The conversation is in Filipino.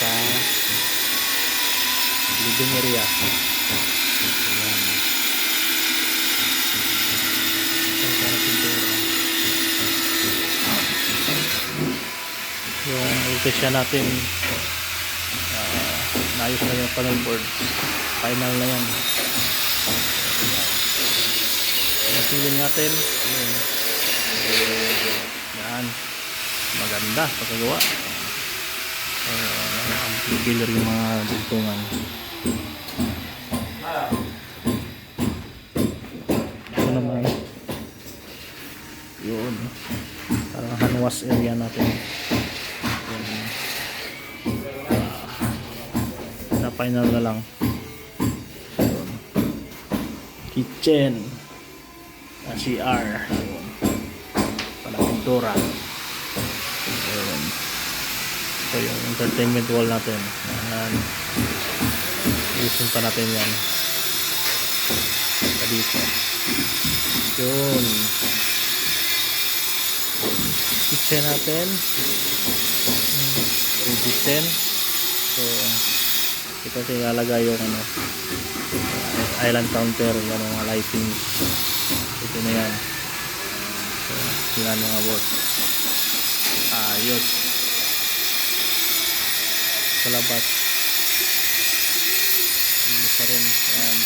sa living area. Ayan. Ito para pintura. Yung electrician natin naayos na yung panel board. Final na yan. Yung ceiling natin yan, maganda pagkagawa. Ang pillar yung mga dugtungan. Ito naman yun, parang hand wash area natin. Na final na lang. Yun. Kitchen, CR, para pintura. Yun. Ito yung entertainment wall natin. Yan. Iusin pa natin yan dito. Yun. Kitchen natin. Kitchen. So ito ilalagay yung island counter, yung mga lighting. Ito na yan. So yan mga boss. Ayos. Sa labas ano pa rin. Ayan.